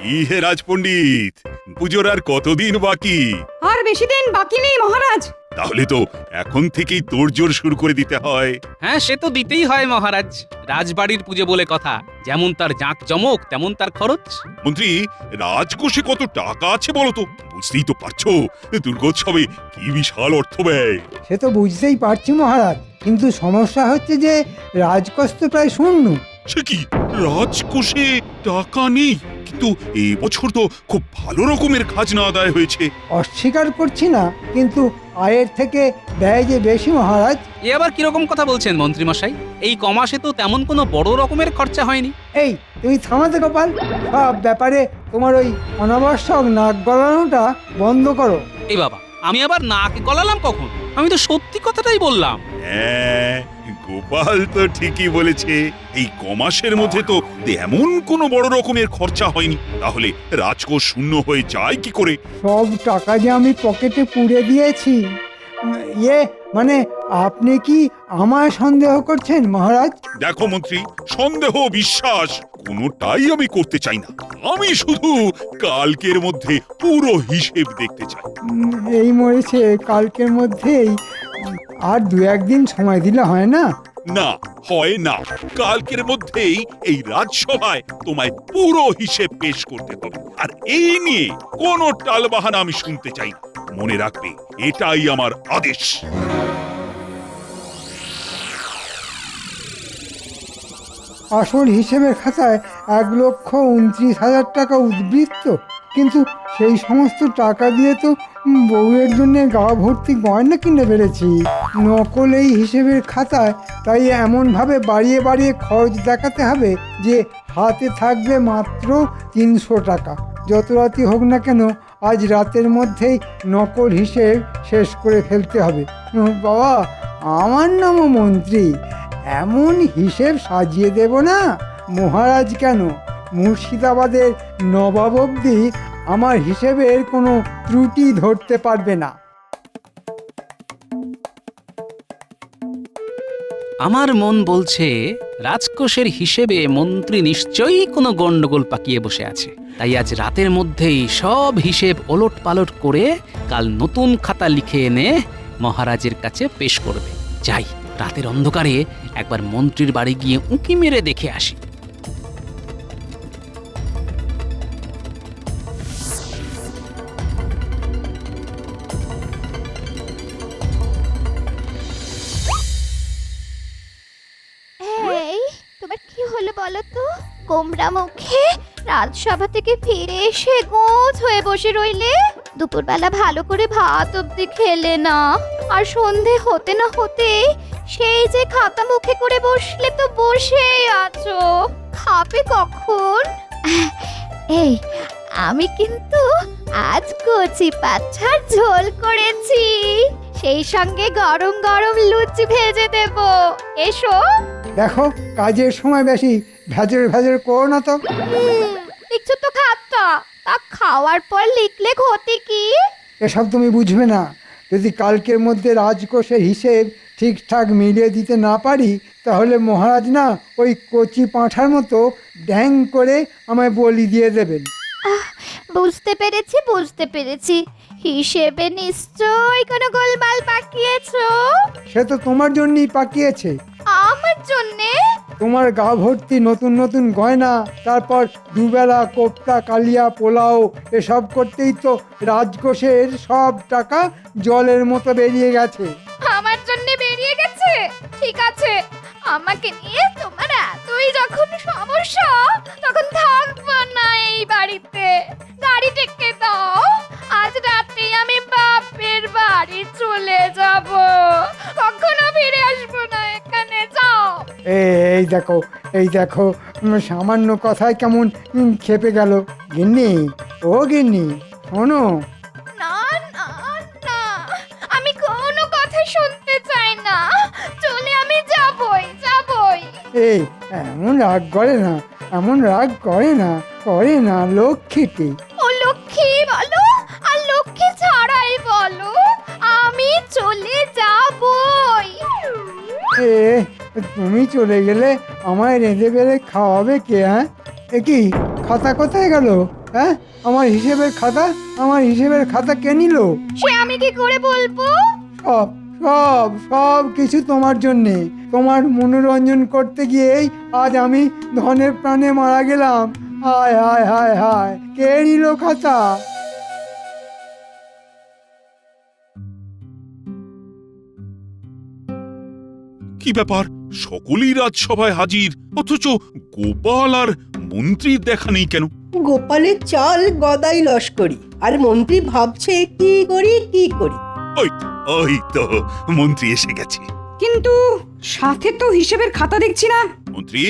কি হে রাজপণ্ডিত, পুজোর আর কতদিন বাকি? আর বেশি দিন বাকি নেই মহারাজ। তাহলে তো এখন থেকেই তোড়জোড় শুরু করে দিতে হয়। হ্যাঁ, সে তো দিতেই হয় মহারাজ। রাজবাড়ির পুজো বলে কথা, যেমন তার জাঁকজমক তেমন তার খরচ। মন্ত্রী, রাজকোষে কত টাকা আছে বলো তো? বুঝতেই তো পারছো দুর্গোৎসবে কি বিশাল অর্থ ব্যয়। সে তো বুঝতেই পারছি মহারাজ, কিন্তু সমস্যা হচ্ছে যে রাজকোষ তো প্রায় শূন্য। সে কি, রাজকোষে টাকা নেই? কিন্তু এবছর তো খুব ভালো রকমের খাজনা আদায় হয়েছে। অস্বীকার করছি না, কিন্তু আয়ের থেকে ব্যয় যে বেশি মহারাজ। এ আবার কিরকম কথা বলছেন মন্ত্রী মশাই? এই কমাসে তো তেমন কোনো বড় রকমের খরচা হয়নি। এই তুমি থামাতে গোপাল, সব ব্যাপারে তোমার ওই অনাবশ্যক নাক গলানোটা বন্ধ করো। এই বাবা, আমি আবার নাক গলালাম কখন? আমি তো সত্যি কথাটাই বললাম। হ্যাঁ, গোপাল তো ঠিকই বলেছে। এই কমাসের মধ্যে তো এমন কোনো বড় রকমের খরচা হয়নি, তাহলে রাজকোষ শূন্য হয়ে যায় কি করে? সব টাকা যে আমি পকেটে পুড়ে দিয়েছি। ইয়ে মানে আপনি কি আমায় সন্দেহ করছেন মহারাজ? দেখো মন্ত্রী, সন্দেহ বিশ্বাস কোনোটাই আমি করতে চাই না। আমি শুধু কালকের মধ্যে পুরো হিসেব দেখতে চাই। এই মরেছে কালকের মধ্যেই। আর দু একদিন সময় দিলে হয় না? না, হয় না। কালকের মধ্যেই এই রাজসভায় তোমায় পুরো হিসেব পেশ করতে হবে, আর এই নিয়ে কোনো টালবাহানা আমি শুনতে চাই না। মনে রাখবে, এটাই আমার আদেশ। আসল হিসেবের খাতায় 1,29,000 টাকা উদ্বৃত্ত, কিন্তু সেই সমস্ত টাকা দিয়ে তো বউয়ের জন্য গা ভর্তি গয়না কিনে ফেলেছি। নকল এই হিসেবের খাতায় তাই এমনভাবে বাড়িয়ে বাড়িয়ে খরচ দেখাতে হবে যে হাতে থাকবে মাত্র 300 টাকা। যত রাতই হোক না কেন, আজ রাতের মধ্যেই নকল হিসেব শেষ করে ফেলতে হবে। বাবা, আমার নামও মন্ত্রী, এমন হিসেব সাজিয়ে দেব না, মহারাজ কেন, মুর্শিদাবাদের নবাব অবধি আমার হিসেবের কোনো ত্রুটি ধরতে পারবে না। আমার মন বলছে রাজকোষের হিসেবে মন্ত্রী নিশ্চয়ই কোনো গন্ডগোল পাকিয়ে বসে আছে। তাই আজ রাতের মধ্যেই সব হিসেব ওলট পালট করে কাল নতুন খাতা লিখে এনে মহারাজের কাছে পেশ করবে। যাই, রাতের অন্ধকারে একবার মন্ত্রীর বাড়ি গিয়ে উঁকি মেরে দেখে আসি। এই তোমার কি হলো বলো তো? গোমরা মুখে রাজসভা থেকে ফিরে এসে গোছ হয়ে বসে রইলে, দুপুরবেলা ভালো করে ভাত অব্দি খেলে না, আর সন্ধে হতে না হতে সেই যে খাতা মুখে করে বসলে তো বসেই আছো, খাবে কখন? এই আমি কিন্তু আজ কচি পাঁঠার ঝোল করেছি, সেই সঙ্গে গরম গরম লুচি ভেজে দেব, এসো। দেখো, কাজের সময় বেশি ভেজর ভেজর করো না তো। লিখছো তো খাতা, তা খাওয়ার পর লিখলে ক্ষতি কি? এসব তুমি বুঝবে না। যদি কালকের মধ্যে রাজকোষের হিসেব ঠিকঠাক মিলিয়ে দিতে না পারি, তাহলে মহারাজ না ওই কচি পাঁঠার মতো ড্যাং করে আমায় বলি দিয়ে দেবেন। বুঝতে পেরেছি বুঝতে পেরেছি, হিসেবে নিশ্চয়ই কোনো গোলমাল পাকিয়েছো। সে তো তোমার জন্যই পাকিয়েছে। আমার জন্যে? তোমার গা ভর্তি নতুন নতুন গয়না, তারপর দুবেলা কোপ্তা কালিয়া পোলাও, এসব করতেই তো রাজকোষের সব টাকা জলের মতো বেরিয়ে গেছে। আমার জন্যে বেরিয়ে গেছে? ঠিক আছে, আমাকে নিয়ে তোমার এতই যখন সমস্যা, তখন থাকবো না এই বাড়িতে। গাড়ি ডেকে দাও, আজ রাতে আমি বাপের বাড়ি চলে যাব, কখনো ফিরে আসবো না এখানে। যাও। এই দেখো, এই দেখো, সামান্য কথায় কেমন খেপে গেল। গিন্নি, ও গিন্নি, শোনো। না না না, আমি কোনো কথা শুনতে চাই না, চলে আমি যাবই যাবই। এই এমন রাগ করে না, এমন রাগ করে না, করে না লক্ষ্মীটি। ও লক্ষ্মী বলো আর লক্ষ্মী ছাড়াই বলো, আমি চলে যাবই। এ তুমি চলে গেলে আমায় রেঁধে বেড়ে খাওয়াবে কে? হ্যাঁ, এ কি খাতা কোথায় গেল? হ্যাঁ, আমার হিসেবের খাতা কে নিল? সে আমি কি করে বলবো? সব সব সব কিছু তোমার জন্যে। তোমার মনোরঞ্জন করতে গিয়েই আজ আমি ধনের প্রাণে মারা গেলাম। হায় হায় হায় হায়, কে নিল খাতা? কি ব্যাপার, সকলেই রাজসভায় হাজির, অথচ গোপাল আর মন্ত্রীর দেখা নেই কেন? গোপালের চাল গদাই লস্করি, আর মন্ত্রী ভাবছে কি করি কি করি। ওই তো মন্ত্রী এসে গেছে। কিন্তু সাথে তো হিসেবের খাতা দেখছি না। মন্ত্রী,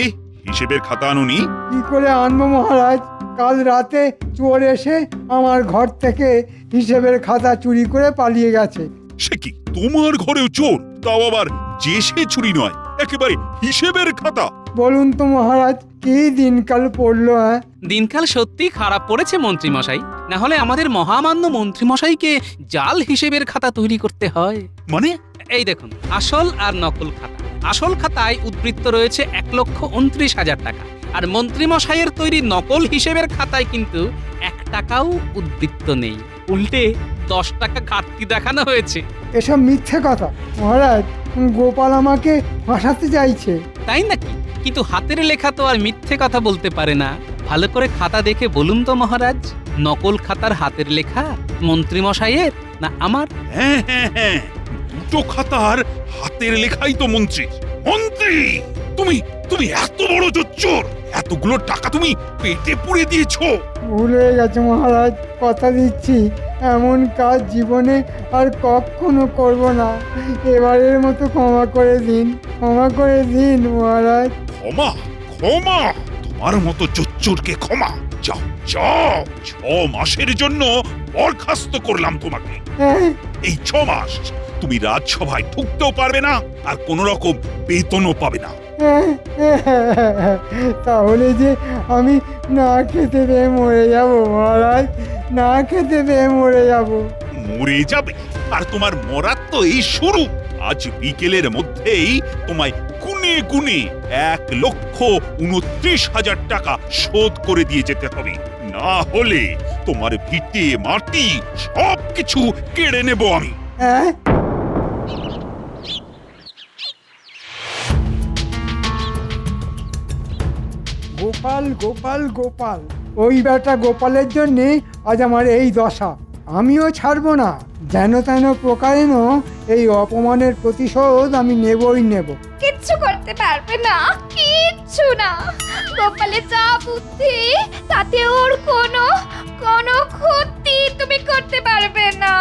হিসেবের খাতা আনুনি? কি করে আনবো মহারাজ? কাল রাতে চোর এসে আমার ঘর থেকে হিসেবের খাতা চুরি করে পালিয়ে গেছে। সে কি, তোমার ঘরেও চোর? তাও আবার যে সে চুরি নয়, একেবারে হিসেবের খাতা। বলুন তো মহারাজ, কি দিনকাল পড়লো? হ্যাঁ, দিনকাল সত্যি খারাপ পড়েছে মন্ত্রী মশাই, না হলে আমাদের মহামান্য মন্ত্রী মশাইকে জাল হিসেবের খাতা তৈরি করতে হয়। মানে? এই দেখুন, আসল আর নকল খাতা। আসল খাতায় উদ্বৃত্ত রয়েছে 1,29,000 টাকা, আর মন্ত্রী মশাইয়ের তৈরি নকল হিসেবের খাতায় কিন্তু 1 টাকাও উদ্বৃত্ত নেই, উল্টে 10 টাকা ঘাটতি দেখানো হয়েছে। এসব মিথ্যে কথা মহারাজ। গোপাল আমাকে ফাঁসাতে চাইছে। তাই নাকি? কিন্তু হাতের লেখা তো আর মিথ্যে কথা বলতে পারে না। ভালো করে খাতা দেখে বলুন তো মহারাজ, নকল খাতার হাতের লেখা মন্ত্রী মশাইয়ের না আমার? হ্যাঁ হ্যাঁ হ্যাঁ, দুটো খাতার হাতের লেখাই তো মন্ত্রী। মন্ত্রী, তুমি তুমি এত বড় জোচ্চোর! এতগুলো টাকা তুমি পেটে পুড়ে দিয়েছো। ভুল হয়ে গেছে মহারাজ, কথা দিচ্ছি এমন কাজ জীবনে আর কখনো করব না। এবারের মতো ক্ষমা করে দিন, ক্ষমা করে দিন মহারাজ। ক্ষমা? ক্ষমা? তোমার মতো জোচ্চোরকে ক্ষমা? যাও যাও, 6 মাসের জন্য বরখাস্ত করলাম তোমাকে। হ্যাঁ, এই 6 মাস তুমি রাজসভায় ঢুকতেও পারবে না, আর কোন রকম বেতনও পাবে না। তাহলে যে আমি না খেতে পেয়ে মরে যাব মহারাজ, না খেতে পেয়ে মরে যাব। মরে যাবে? আর তোমার মরার তো এই শুরু। আজ বিকেলের মধ্যেই তোমায় গুনে গুনে 1,29,000 টাকা শোধ করে দিয়ে যেতে হবে, না হলে তোমার ভিটে মাটি সবকিছু কেড়ে নেব আমি। হ্যাঁ, গোপাল গোপাল গোপাল, ওই বেটা গোপালের জন্যে আজ আমার এই দশা। আমিও ছাড়বো না, যেন তেন প্রকারেণ এই অপমানের প্রতিশোধ আমি নেবই নেব। কিচ্ছু করতে পারবে না, কিচ্ছু না। গোপালের যা বুদ্ধি, তাতে ওর কোনো কোনো ক্ষতি তুমি করতে পারবে না,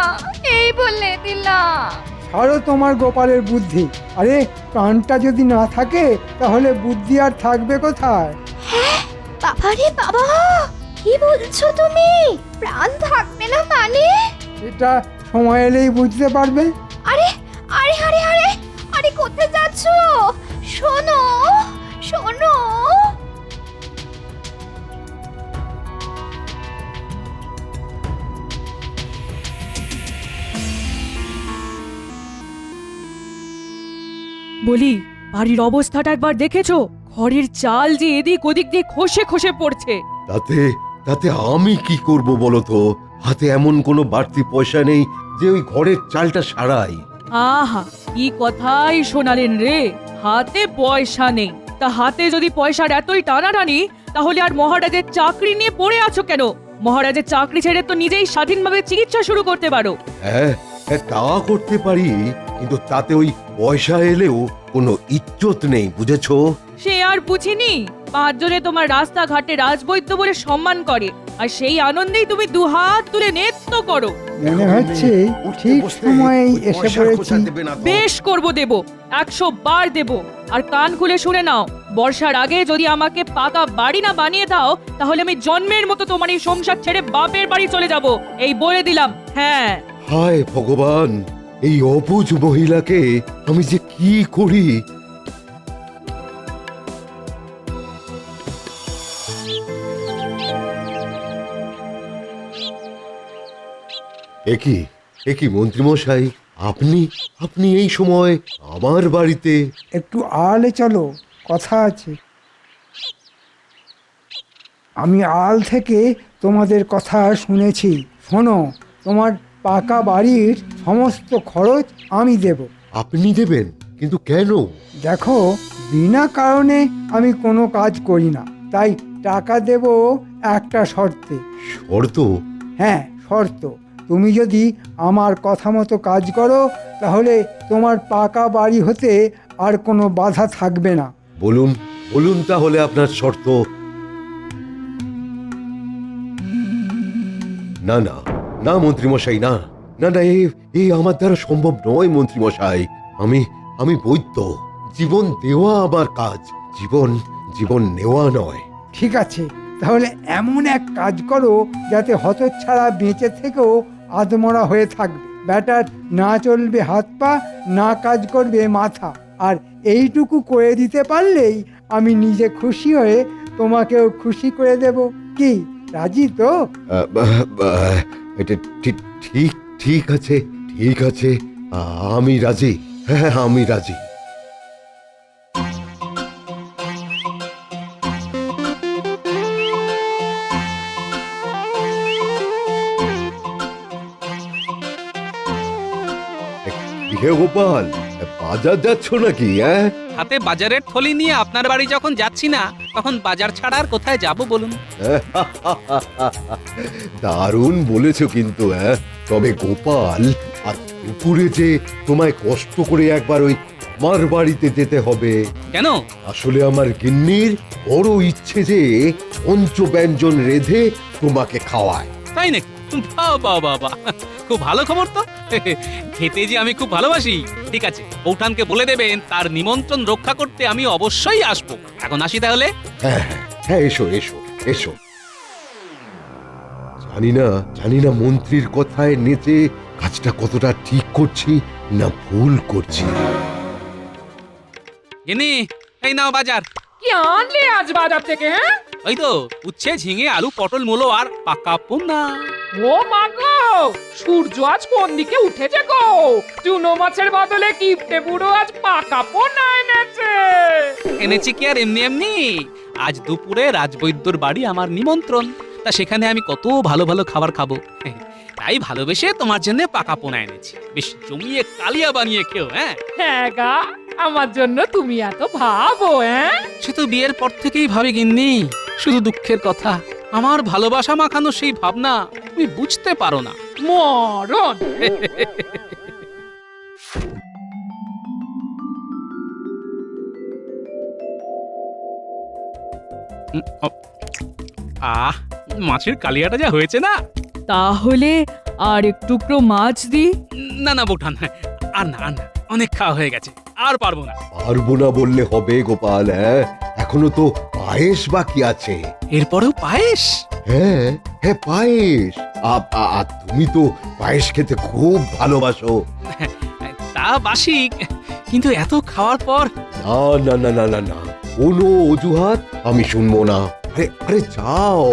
এই বলে দিলাম। ছাড়ো তোমার গোপালের বুদ্ধি। আরে প্রাণটা যদি না থাকে তাহলে বুদ্ধি আর থাকবে কোথায়? বাবারে বাবা, কি বলছো তুমি? প্রাণ থাকবে না মানে? এটা সময় এলেই বুঝতে পারবে। আরে আরে আরে আরে আরে, কোথায় যাচ্ছো? শোনো শোনো। বলি, বাড়ির অবস্থাটা একবার দেখেছো? ঘরের চাল যে এদিক ওদিক দিয়ে খসে খসে পড়ছে। তাতে তাতে আমি কি করব বলো তো? হাতে এমন কোনো বাড়তি পয়সা নেই যে ওই ঘরের চালটা সারাই। আহা, কি কথাই শোনালেন রে! হাতে পয়সা নেই, তা হাতে যদি পয়সার এতই টানাটানি, তাহলে আর মহারাজের চাকরি নিয়ে পড়ে আছো কেন? মহারাজের চাকরি ছেড়ে তো নিজেই স্বাধীনভাবে চিকিৎসা শুরু করতে পারো। হ্যাঁ হ্যাঁ, তা করতে পারি, কিন্তু তাতে ওই পয়সা এলেও কোনো ইজ্জত নেই, বুঝেছো? সে আর বুঝিনি। 5 জনে তোমার রাস্তাঘাটে রাজবৈদ্য বলে সম্মান করে, আর সেই আনন্দেই তুমি দুহাত তুলে নৃত্য করো। মনে হচ্ছে ঠিক সময়েই এসে পড়েছি। বেশ করব, দেব, 100 বার দেব। আর কান খুলে শুনে নাও, বর্ষার আগে যদি আমাকে পাকা বাড়ি না বানিয়ে দাও, তাহলে আমি জন্মের মতো তোমার এই সংসার ছেড়ে বাপের বাড়ি চলে যাব, এই বলে দিলাম। হ্যাঁ। হায় ভগবান, এই অবুঝ মহিলাকে আমি যে কি করি! একি একি মন্ত্রীমশাই, আপনি আপনি এই সময় আমার বাড়িতে? একটু আড়ালে চলো, কথা আছে। আমি আড়াল থেকে তোমাদের কথা শুনেছি। শোনো, তোমার পাকা বাড়ির সমস্ত খরচ আমি দেব। আপনি দেবেন? কিন্তু কেন? দেখো, বিনা কারণে আমি কোনো কাজ করি না, তাই টাকা দেব একটা শর্তে। শর্ত? হ্যাঁ, শর্ত। তুমি যদি আমার কথা মতো কাজ করো তাহলে তোমার পাকা বাড়ি হতে আর কোনো বাধা থাকবে না। বলুন বলুন তাহলে আপনার শর্ত। না না না মন্ত্রীমশাই, না না না, এই আমার দ্বারা সম্ভব নয় মন্ত্রীমশাই। আমি বৈদ্য, জীবন দেওয়া আমার কাজ, জীবন নেওয়া নয়। ঠিক আছে, তাহলে এমন এক কাজ করো যাতে হতচ্ছাড়া বেঁচে থেকেও আদমরা হয়ে থাকবে। ব্যাটার না চলবে হাত পা, না কাজ করবে মাথা, আর এইটুকু করে দিতে পারলেই আমি নিজে খুশি হয়ে তোমাকেও খুশি করে দেব। কি, রাজি তো? এটা ঠিক ঠিক আছে, ঠিক আছে, আমি রাজি। হ্যাঁ, আমি রাজি। হে গোপাল, বাজার যাচ্ছ নাকি? হ্যাঁ, হাতে বাজারের থলি নিয়ে আপনার বাড়ি যখন যাচ্ছি না, তখন বাজার ছাড়া আর কোথায় যাব বলুন? দারুণ বলেছো কিন্তু। হ্যাঁ, তবে গোপাল, আর দুপুরে যে তোমায় কষ্ট করে একবার ওই আমার বাড়িতে যেতে হবে। কেন? আসলে আমার গিন্নির বড় ইচ্ছে যে পঞ্চব্যঞ্জন রেঁধে তোমাকে খাওয়ায়। তাই নাকি? বাবা বাবা, খুব ভালো খবর তো। খেতে যে আমি খুব ভালোবাসি। ঠিক আছে, বৌঠানকে বলে দেবেন তার নিমন্ত্রণ রক্ষা করতে আমি অবশ্যই আসবো। এখন আসি তাহলে। হ্যাঁ হ্যাঁ হ্যাঁ, এসো এসো এসো। জানি না মন্ত্রীর কথায় নেচে কাজটা কতটা ঠিক করছি না ভুল করছি। গিন্নি, এই নাও বাজার। কি আনলে আজ বাজার থেকে? হ্যাঁ, ওই তো উচ্ছে, ঝিঙে, আলু, পটল, মূলো আর পাকা পোনা। ও মা গো, সূর্য আজ কোন দিকে উঠেছে গো? চুনো মাছের বদলে কিপটে বুড়ো আজ পাকা পোনা এনেছে। এনেছি কি আর এমনি এমনি? আজ দুপুরে রাজবৈদ্যর বাড়ি আমার নিমন্ত্রণ, তা সেখানে আমি কত ভালো ভালো খাবার খাবো। তাই ভালোবেসে তোমার জন্য পাকা পোনা এনেছি। বেশ জমিয়ে কালিয়া বানিয়ে খেও। হ্যাঁ হ্যাঁ গা, আমার জন্য তুমি এত ভাবো? হ্যাঁ, সে তো বিয়ের পর থেকেই ভাবি গিন্নি। শুধু দুঃখের কথা, আমার ভালোবাসা মাখানো সেই ভাবনা তুমি বুঝতে পারো না। মরণ। আহ, মাছের কালিয়াটা যা হয়েছে না। তাহলে আর একটু টুকরো মাছ দি? না না বৌঠান, আর না আর না, অনেক খাওয়া হয়ে গেছে, আর পারবো না। পারবো না বললে হবে গোপাল? হ্যাঁ, এখনো তো পায়েস বাকি আছে। এরপরেও পায়েস? হ্যাঁ হ্যাঁ, পায়েস। তুমি তো পায়েস খেতে খুব ভালোবাসো। তা বাসি, কিন্তু এত খাওয়ার পর। না না না না না না, কোনো অজুহাত আমি শুনবো না। আরে আরে, যাও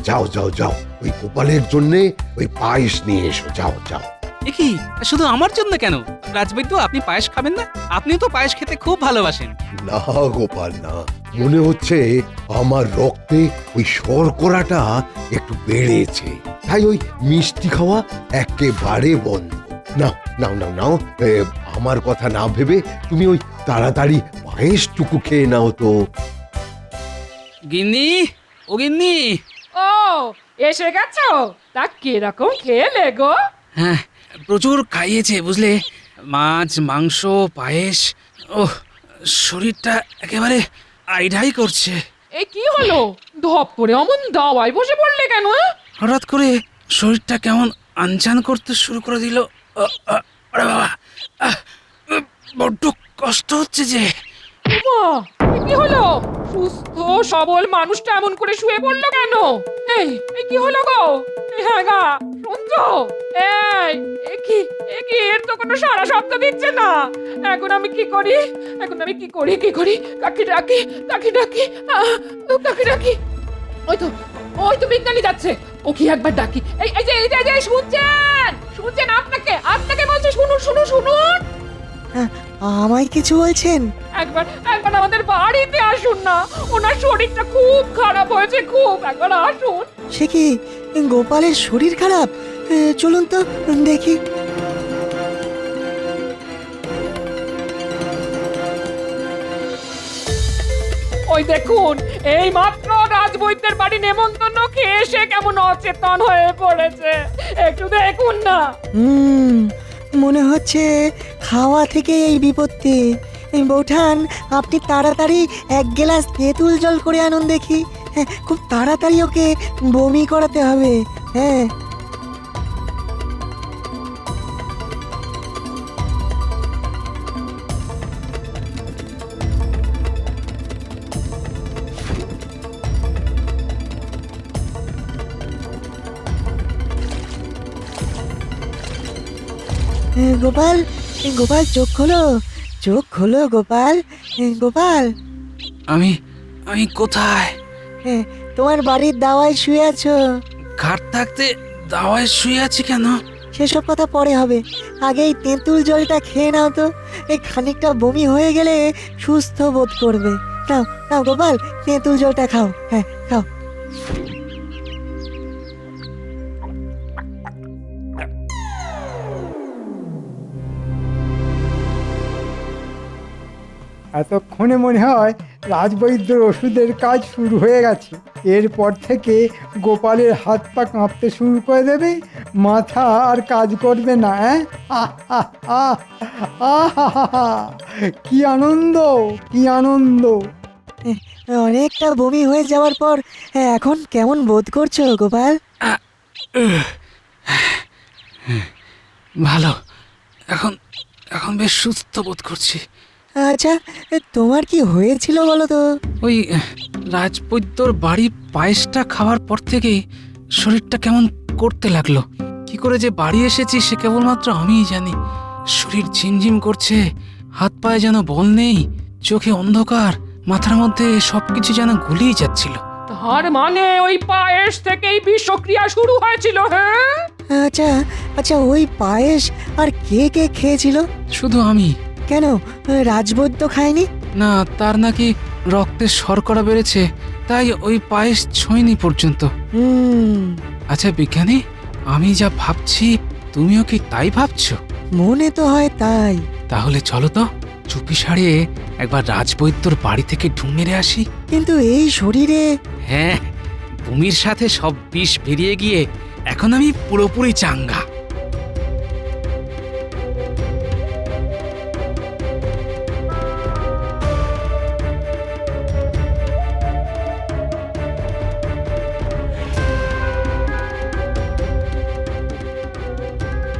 যাও যাও যাও, ওই গোপালের জন্য ওই পায়েস নিয়ে এসো। যাও যাও। এ কি, শুধু আমার জন্য কেন? রাজবৈদ্য, আপনি পায়েস খাবেন না? আপনিও তো পায়েস খেতে খুব ভালোবাসেন। না গোপাল, না, মনে হচ্ছে আমার রক্তে ওই শর্করাটা একটু বেড়েছে, তাই ওই মিষ্টি খাওয়া একেবারে বন্ধ। নাও নাও নাও নাও, আমার কথা না ভেবে তুমি ওই তাড়াতাড়ি পায়েসটুকু খেয়ে নাও তো। গিন্নি, ও গিন্নি। ও, এসে গেছো? তা কিরকম খেলে গো? হ্যাঁ, প্রচুর খাইয়েছে বুঝলে, মাছ, মাংস, পায়েস। ওহ, শরীরটা একেবারে আইঢাই করছে। এই কি হলো? ধপ করে অমন দাওয়ায় বসে পড়লে কেন? হঠাৎ করে শরীরটা কেমন আনচান করতে শুরু করে দিল। আরে বাবা, বড্ড কষ্ট হচ্ছে যে। মা, কি হলো? সুস্থ সবল মানুষটা এমন করে শুয়ে পড়লো কেন? এই এই কি হলো গো? হ্যাঁ গা, শুনছো? এই কি এর তো কোনো সারা শব্দ দিচ্ছে না। এখন আমি কি করি? কি করি? কাকে ডাকি? কাকে ডাকি? ওই তো বিজ্ঞানী যাচ্ছে। ও কি একবার ডাকি? এই যে শুনছেন? আপনাকে বলছি, শুনুন। আমায় কিছু বলছেন? একবার আমাদের বাড়িতে আসুন না, ওনার শরীরটা খুব খারাপ হয়েছে, খুব। একবার আসুন। সে কি, গোপালের শরীর খারাপ? চলুন তো দেখি। ওই দেখুন, এই মাত্র রাজবৈদ্যের বাড়ি নেমন্তন্ন খেয়ে এসে কেমন অচেতন হয়ে পড়েছে, একটু দেখুন না। মনে হচ্ছে খাওয়া থেকে এই বিপত্তি। বৌঠান, আপনি তাড়াতাড়ি এক গ্লাস তেঁতুল জল করে আনুন দেখি। হ্যাঁ, খুব তাড়াতাড়ি ওকে বমি করাতে হবে। হ্যাঁ। গোপাল, গোপাল চোখ খোলো, চোখ খোলো গোপাল। গোপাল, আমি আমি কোথায়? তোমার বাড়ির দাওয়ায় শুয়ে আছো। ঘাট থাকতে দাওয়ায় শুয়ে আছি কেন? সেসব কথা পরে হবে, আগে এই তেঁতুল জলটা খেয়ে নাও তো। এই খানিকটা বমি হয়ে গেলে সুস্থ বোধ করবে। নাও নাও গোপাল, তেঁতুল জলটা খাও। হ্যাঁ, খাও। এতক্ষণে মনে হয় রাজবৈদ্যর ওষুধের কাজ শুরু হয়ে গেছে। এরপর থেকে গোপালের হাত পা কাঁপতে শুরু করে দেবে, মাথা আর কাজ করবে না। কি আনন্দ, কি আনন্দ! অনেকটা বমি হয়ে যাওয়ার পর এখন কেমন বোধ করছো গোপাল? ভালো, এখন এখন বেশ সুস্থ বোধ করছি। আচ্ছা, তোমার কি হয়েছিল বলো তো? ওই রাজবৈদ্যর বাড়ি পায়েসটা খাওয়ার পর থেকেই শরীরটা কেমন করতে লাগলো। কি করে যে বাড়ি এসেছি সে কেবলমাত্র আমিই জানি। শরীর ঝিমঝিম করছে, হাত পায়ে যেন বল নেই, চোখে অন্ধকার, মাথার মধ্যে সবকিছু যেন গুলিয়ে যাচ্ছিল। তার মানে ওই পায়েস থেকেই বিষক্রিয়া শুরু হয়েছিল? হ্যাঁ, আচ্ছা আচ্ছা, ওই পায়েস আর কে কে খেয়েছিল? শুধু আমি। কেন, রাজবৈদ্য খায়নি? না, তার নাকি রক্তে শর্করা বেড়েছে, তাই ওই পায়েস ছোঁয়নি পর্যন্ত। আচ্ছা বিজ্ঞানী, আমি যা ভাবছি তুমিও কি তাই ভাবছো? মনে তো হয় তাই। তাহলে চলো তো চুপি সারে একবার রাজবৈদ্যর বাড়ি থেকে ঢুঁ মেরে আসি। কিন্তু এই শরীরে? হ্যাঁ, বমির সাথে সব বিষ বেরিয়ে গিয়ে এখন আমি পুরোপুরি চাঙ্গা।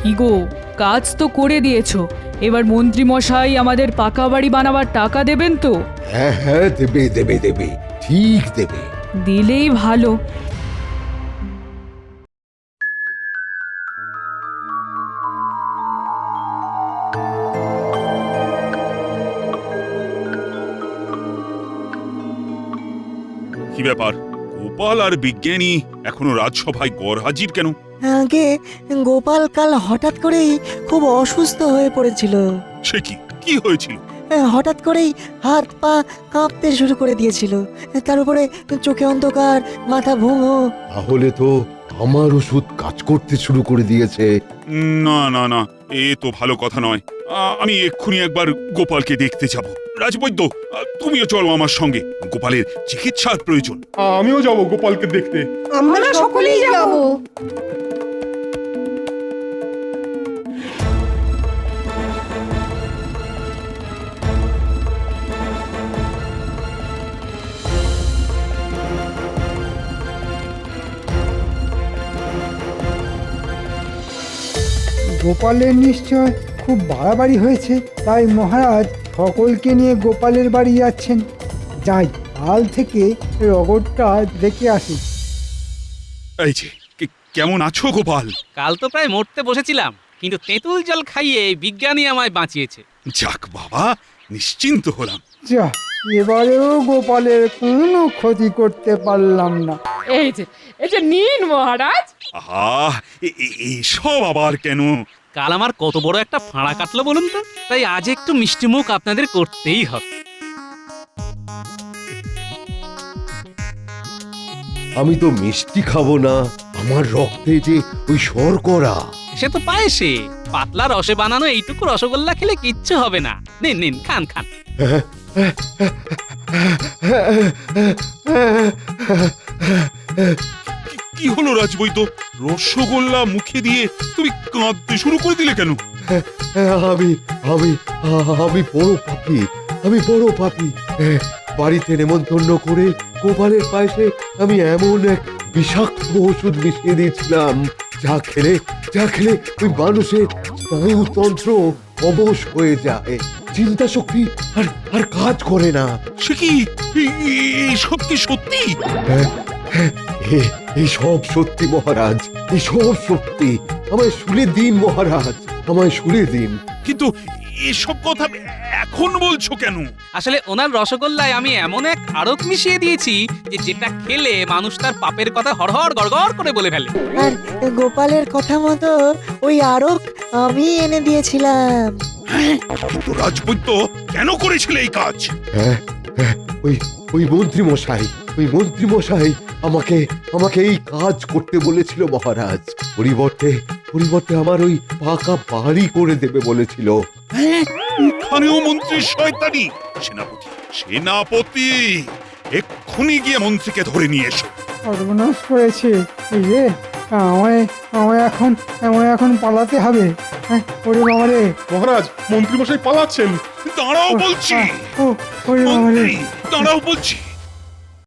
কি গো, কাজ তো করে দিয়েছো, এবার মন্ত্রী মশাই আমাদের পাকা বাড়ি বানাবার টাকা দেবেন তো? হ্যাঁ হ্যাঁ, দেবে দেবে দেবে, ঠিক দেবে। দিলেই ভালো। কি ব্যাপার, গোপাল আর বিজ্ঞানী এখনো রাজসভায় গরহাজির কেন? আগে গোপাল কাল হঠাৎ করেই খুব অসুস্থ হয়ে পড়েছিল। সে কি, কি হয়েছিল? হঠাৎ করেই হাত পা কাঁপতে শুরু করে দিয়েছিল, তার উপরে চোখে অন্ধকার, মাথা ভুঙো। তাহলে তো আমার ওষুধ কাজ করতে শুরু করে দিয়েছে। না না না, এ তো ভালো কথা নয়। আমি এক্ষুনি একবার গোপালকে দেখতে যাব। রাজবৈদ্য, তুমিও চলো আমার সঙ্গে, গোপালের চিকিৎসার প্রয়োজন। আমিও যাব গোপালকে দেখতে। আমরা সকলেই যাব। গোপালের নিশ্চয় খুব বাড়াবাড়ি হয়েছে, তাই মহারাজ সকলকে নিয়ে গোপালের বাড়ি যাচ্ছেন। যাই, কাল থেকে রগরটা দেখে আসি। এই যে, কেমন আছো গোপাল? কাল তো প্রায় মরতে বসেছিলাম, কিন্তু তেঁতুল জল খাইয়ে বিজ্ঞানী আমায় বাঁচিয়েছে। যাক বাবা, নিশ্চিন্ত হলাম। যা, এবারেও গোপালের কোনো ক্ষতি করতে পারলাম না। এই যে নিন মহারাজ। আহা, এইসব আবার কেন? কাল আমার কত বড় একটা ফাঁড়া কাটলো বলুন তো, তাই আজ একটু মিষ্টিমুখ আপনাদের করতেই হবে। আমি তো মিষ্টি খাবো না, আমার রক্তে যে ওই শর্করা। সে তো পায়েসে পাতলা রসে বানানো এইটুকু রসগোল্লা খেলে কিচ্ছু হবে না। নিন নিন, খান খান। কি হলো রাজবৈদ্য, রসগোল্লা মুখে দিয়ে তুমি কাঁদতে শুরু করে দিলে কেন? আমি আমি আমি বড় পাপী, আমি বড় পাপী। বাড়িতে নেমন্তন্ন করে গোপালের পায়েসে আমি এমন এক বিষাক্ত ওষুধ মিশিয়ে দিয়েছিলাম যা খেলে ওই মানুষের স্নায়ুতন্ত্র অবশ হয়ে যায়, চিন্তা শক্তি আর কাজ করে না। সে কি সব কি সত্যি? এই সব সত্যি মহারাজ, এই সব সত্যি। আমায় শুলে দিন মহারাজ, আমায় শুলে দিন। কিন্তু এসব কথা এখন বলছো কেন? আসলে ওনার রসগোল্লায় আমি এমন এক আড়ক মিশিয়ে দিয়েছি যে যেটা খেলে মানুষ তার পাপের কথা হড়হড় গড়গড় করে বলে ফেলে। আর গোপালের কথা মতো ওই আরক আমি এনে দিয়েছিলাম। কিন্তু রাজবৈদ্য কেন করেছিলে এই কাজ? ওই মন্ত্রী মশাই আমাকে এই কাজ করতে বলেছিল মহারাজ। পরিবর্তে আমার ওই পাকা বাড়ি করে দেবে বলেছিল। এখানেও মন্ত্রীর শয়তানি! সেনাপতি এক্ষুনি গিয়ে মন্ত্রীকে ধরে নিয়ে এসো। সর্বনাশ করেছে। এই রে, আমায় এখন পালাতে হবে। ওরে বাবা রে! মহারাজ, মন্ত্রীমশাই পালাচ্ছেন। দাঁড়াও বলছি, ওরে বাবা রে! মন্ত্রী দাঁড়াও বলছি।